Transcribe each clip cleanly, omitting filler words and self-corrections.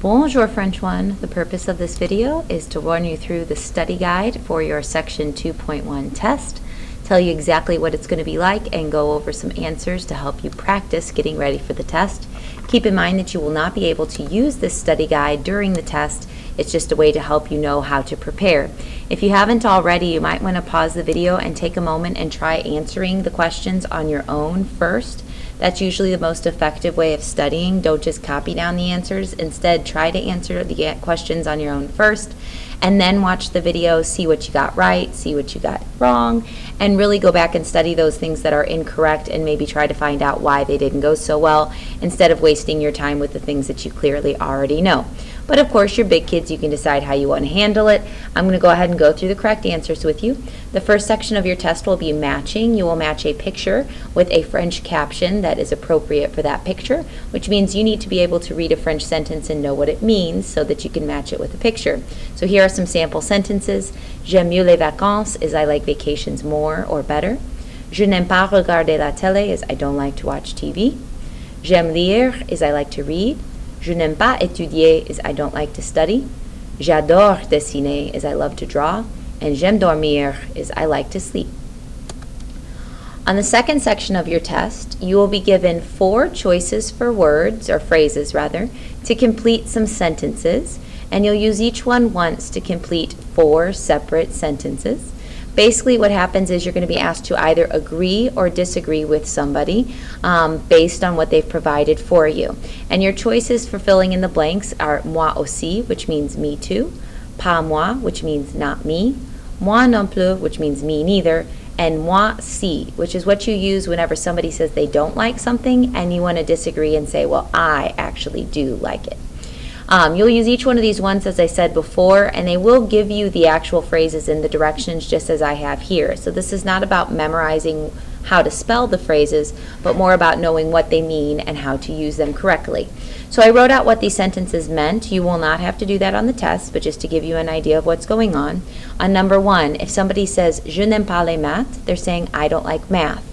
Bonjour French 1. The purpose of this video is to run you through the study guide for your section 2.1 test, tell you exactly what it's going to be like, and go over some answers to help you practice getting ready for the test. Keep in mind that you will not be able to use this study guide during the test. It's just a way to help you know how to prepare. If you haven't already, you might want to pause the video and take a moment and try answering the questions on your own first. That's usually the most effective way of studying. Don't just copy down the answers. Instead, try to answer the questions on your own first, and then watch the video, see what you got right, see what you got wrong, and really go back and study those things that are incorrect and maybe try to find out why they didn't go so well instead of wasting your time with the things that you clearly already know. But of course, you're big kids, you can decide how you want to handle it. I'm going to go ahead and go through the correct answers with you. The first section of your test will be matching. You will match a picture with a French caption that is appropriate for that picture, which means you need to be able to read a French sentence and know what it means so that you can match it with a picture. So here are some sample sentences. J'aime mieux les vacances is I like vacations more or better. Je n'aime pas regarder la télé is I don't like to watch TV. J'aime lire is I like to read. Je n'aime pas étudier is I don't like to study. J'adore dessiner is I love to draw. And j'aime dormir is I like to sleep. On the second section of your test, you will be given 4 choices for words, or phrases rather, to complete some sentences, and you'll use each one once to complete 4 separate sentences. Basically what happens is you're going to be asked to either agree or disagree with somebody based on what they've provided for you. And your choices for filling in the blanks are moi aussi, which means me too, pas moi, which means not me, moi non plus, which means me neither, and moi si, which is what you use whenever somebody says they don't like something and you want to disagree and say, well, I actually do like it. You'll use each one of these once, as I said before, and they will give you the actual phrases in the directions just as I have here. So this is not about memorizing how to spell the phrases, but more about knowing what they mean and how to use them correctly. So I wrote out what these sentences meant. You will not have to do that on the test, but just to give you an idea of what's going on. On number 1, if somebody says, je n'aime pas les maths, they're saying, I don't like math.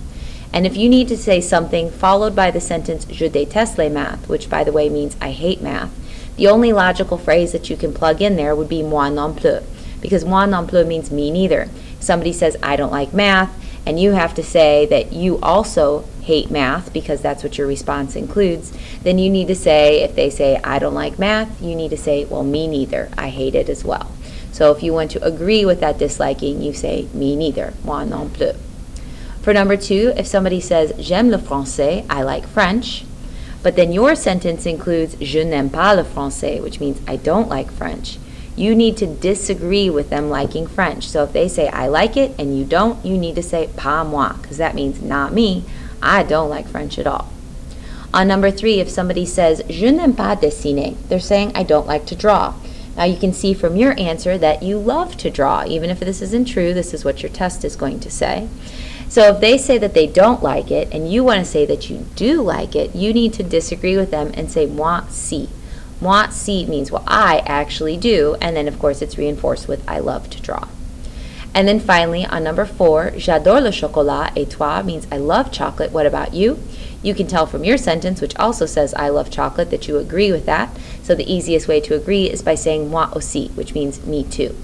And if you need to say something followed by the sentence, je déteste les maths, which by the way means I hate math, the only logical phrase that you can plug in there would be moi non plus, because moi non plus means me neither. Somebody says, I don't like math, and you have to say that you also hate math, because that's what your response includes. Then you need to say, if they say, I don't like math, you need to say, well, me neither. I hate it as well. So if you want to agree with that disliking, you say, me neither, moi non plus. For number 2, if somebody says, j'aime le français, I like French, but then your sentence includes je n'aime pas le français, which means I don't like French. You need to disagree with them liking French. So if they say I like it and you don't, you need to say pas moi, because that means not me. I don't like French at all. On number 3, if somebody says je n'aime pas dessiner, they're saying I don't like to draw. Now you can see from your answer that you love to draw. Even if this isn't true, this is what your test is going to say. So if they say that they don't like it and you want to say that you do like it, you need to disagree with them and say moi si. Moi si means, well, I actually do, and then of course it's reinforced with I love to draw. And then finally on number 4, j'adore le chocolat et toi means I love chocolate, what about you? You can tell from your sentence, which also says I love chocolate, that you agree with that. So the easiest way to agree is by saying moi aussi, which means me too.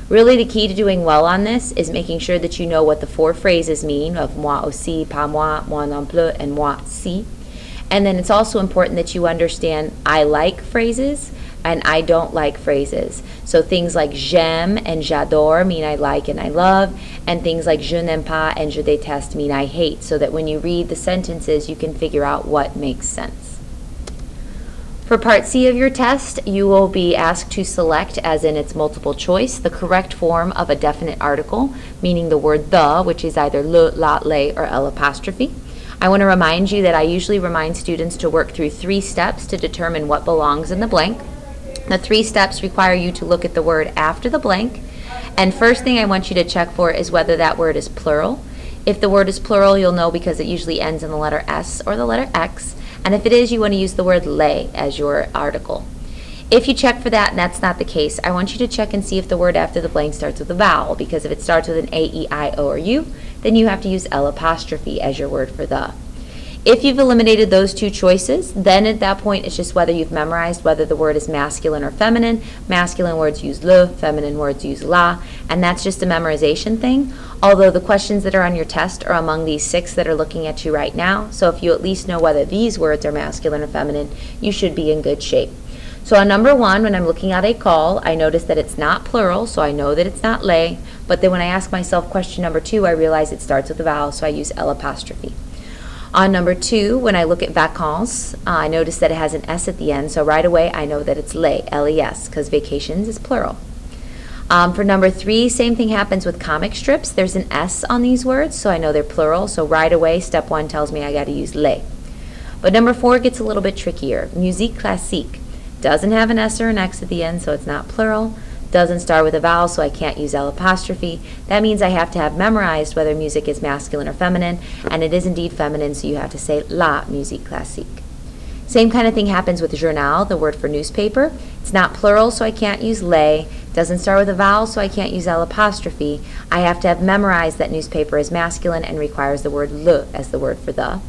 Really, the key to doing well on this is making sure that you know what the 4 phrases mean of moi aussi, pas moi, moi non plus, and moi si. And then it's also important that you understand I like phrases and I don't like phrases. So things like j'aime and j'adore mean I like and I love, and things like je n'aime pas and je déteste mean I hate, so that when you read the sentences you can figure out what makes sense. For Part C of your test, you will be asked to select, as in its multiple choice, the correct form of a definite article, meaning the word the, which is either le, la, les, or l apostrophe. I want to remind you that I usually remind students to work through 3 steps to determine what belongs in the blank. The 3 steps require you to look at the word after the blank, and first thing I want you to check for is whether that word is plural. If the word is plural, you'll know because it usually ends in the letter S or the letter X. And if it is, you want to use the word les as your article. If you check for that and that's not the case, I want you to check and see if the word after the blank starts with a vowel, because if it starts with an A, E, I, O, or U, then you have to use L apostrophe as your word for the. If you've eliminated those two choices, then at that point it's just whether you've memorized whether the word is masculine or feminine. Masculine words use le, feminine words use la, and that's just a memorization thing. Although the questions that are on your test are among these 6 that are looking at you right now, so if you at least know whether these words are masculine or feminine, you should be in good shape. So on number 1, when I'm looking at a call, I notice that it's not plural, so I know that it's not les, but then when I ask myself question number 2, I realize it starts with a vowel, so I use L apostrophe. On number 2, when I look at vacances, I notice that it has an S at the end, so right away I know that it's les, L-E-S, because vacations is plural. For number 3, same thing happens with comic strips. There's an S on these words, so I know they're plural, so right away step 1 tells me I got to use les. But number 4 gets a little bit trickier. Musique classique doesn't have an S or an X at the end, so it's not plural. Doesn't start with a vowel, so I can't use L apostrophe. That means I have to have memorized whether music is masculine or feminine, and it is indeed feminine, so you have to say la musique classique. Same kind of thing happens with journal, the word for newspaper. It's not plural, so I can't use les. Doesn't start with a vowel, so I can't use L apostrophe. I have to have memorized that newspaper is masculine and requires the word le as the word for the.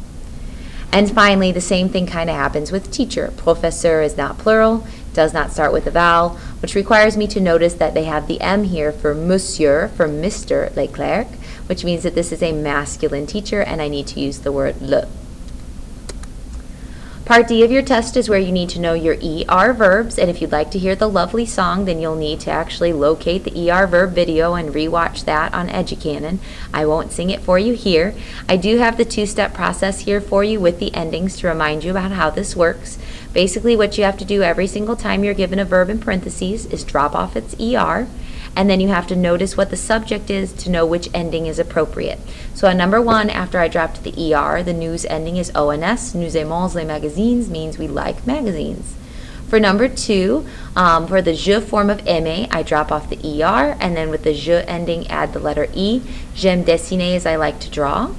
And finally, the same thing kind of happens with teacher. Professeur is not plural, does not start with a vowel, which requires me to notice that they have the M here for monsieur, for Mr. Leclerc, which means that this is a masculine teacher and I need to use the word le. Part D of your test is where you need to know your ER verbs, and if you'd like to hear the lovely song, then you'll need to actually locate the ER verb video and rewatch that on Educanon. I won't sing it for you here. I do have the 2-step process here for you with the endings to remind you about how this works. Basically, what you have to do every single time you're given a verb in parentheses is drop off its ER, and then you have to notice what the subject is to know which ending is appropriate. So on number 1, after I dropped the ER, the news ending is ONS. Nous aimons les magazines means we like magazines. For number 2, for the je form of aimer, I drop off the ER, and then with the je ending, add the letter E. J'aime dessiner is I like to draw.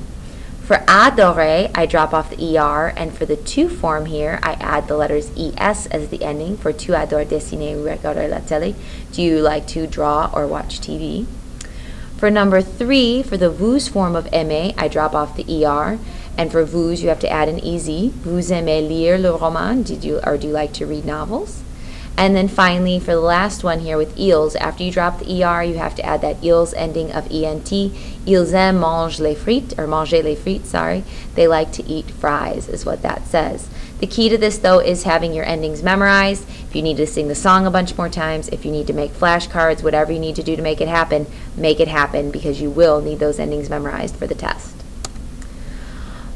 For adorer, I drop off the ER, and for the tu form here, I add the letters ES as the ending for tu adores dessiner ou regarder la télé. Do you like to draw or watch TV? For number 3, for the vous form of aimer, I drop off the ER, and for vous, you have to add an EZ. Vous aimez lire le roman? Do you like to read novels? And then finally, for the last one here with ils, after you drop the ER, you have to add that ils ending of ENT. Ils aiment manger les frites, or manger les frites, sorry. They like to eat fries, is what that says. The key to this, though, is having your endings memorized. If you need to sing the song a bunch more times, if you need to make flashcards, whatever you need to do to make it happen, because you will need those endings memorized for the test.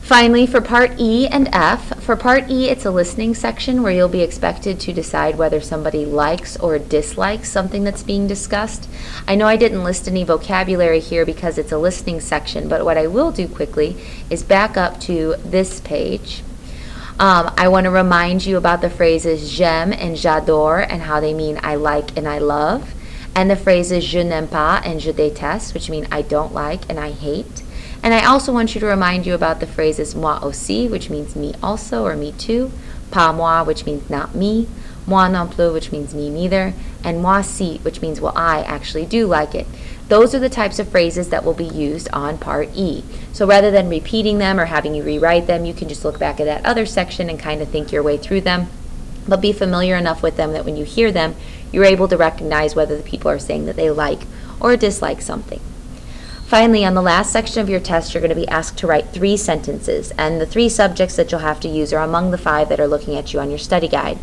Finally, for Part E and F, for Part E, it's a listening section where you'll be expected to decide whether somebody likes or dislikes something that's being discussed. I know I didn't list any vocabulary here because it's a listening section, but what I will do quickly is back up to this page. I want to remind you about the phrases j'aime and j'adore and how they mean I like and I love, and the phrases je n'aime pas and je déteste, which mean I don't like and I hate. And I also want you to remind you about the phrases moi aussi, which means me also or me too, pas moi, which means not me, moi non plus, which means me neither, and moi si, which means well, I actually do like it. Those are the types of phrases that will be used on Part E. So rather than repeating them or having you rewrite them, you can just look back at that other section and kind of think your way through them, but be familiar enough with them that when you hear them, you're able to recognize whether the people are saying that they like or dislike something. Finally, on the last section of your test, you're going to be asked to write 3 sentences, and the 3 subjects that you'll have to use are among the 5 that are looking at you on your study guide.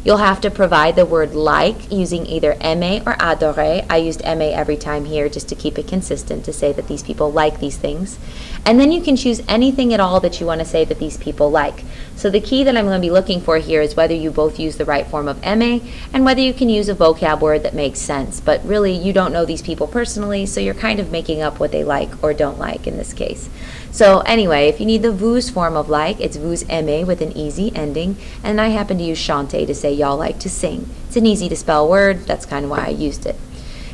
You'll have to provide the word like using either aimer or adorer. I used aimer every time here just to keep it consistent, to say that these people like these things. And then you can choose anything at all that you want to say that these people like. So the key that I'm going to be looking for here is whether you both use the right form of aimer and whether you can use a vocab word that makes sense. But really, you don't know these people personally, so you're kind of making up what they like or don't like in this case. So anyway, if you need the vous form of like, it's vous aimez with an easy ending, and I happen to use chanter to say y'all like to sing. It's an easy to spell word, that's kind of why I used it.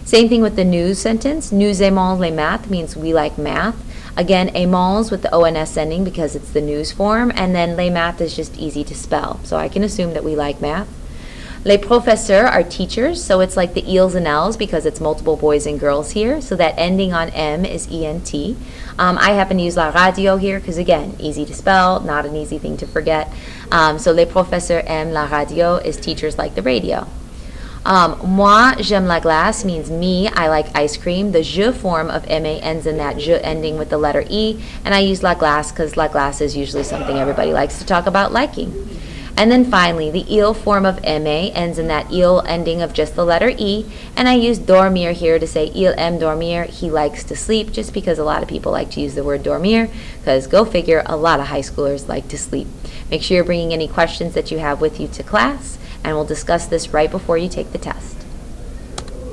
Same thing with the nous sentence. Nous aimons les maths means we like math. Again, aimons with the ONS ending because it's the nous form, and then les maths is just easy to spell. So I can assume that we like math. Les professeurs are teachers, so it's like the eels and L's because it's multiple boys and girls here. So that ending on M is ENT. I happen to use la radio here because, again, easy to spell, not an easy thing to forget. So les professeurs aiment la radio is teachers like the radio. Moi, j'aime la glace means me, I like ice cream. The je form of MA ends in that je ending with the letter E, and I use la glace because la glace is usually something everybody likes to talk about liking. And then finally, the il form of MA ends in that il ending of just the letter E, and I use dormir here to say il aime dormir, he likes to sleep, just because a lot of people like to use the word dormir, because go figure, a lot of high schoolers like to sleep. Make sure you're bringing any questions that you have with you to class, and we'll discuss this right before you take the test.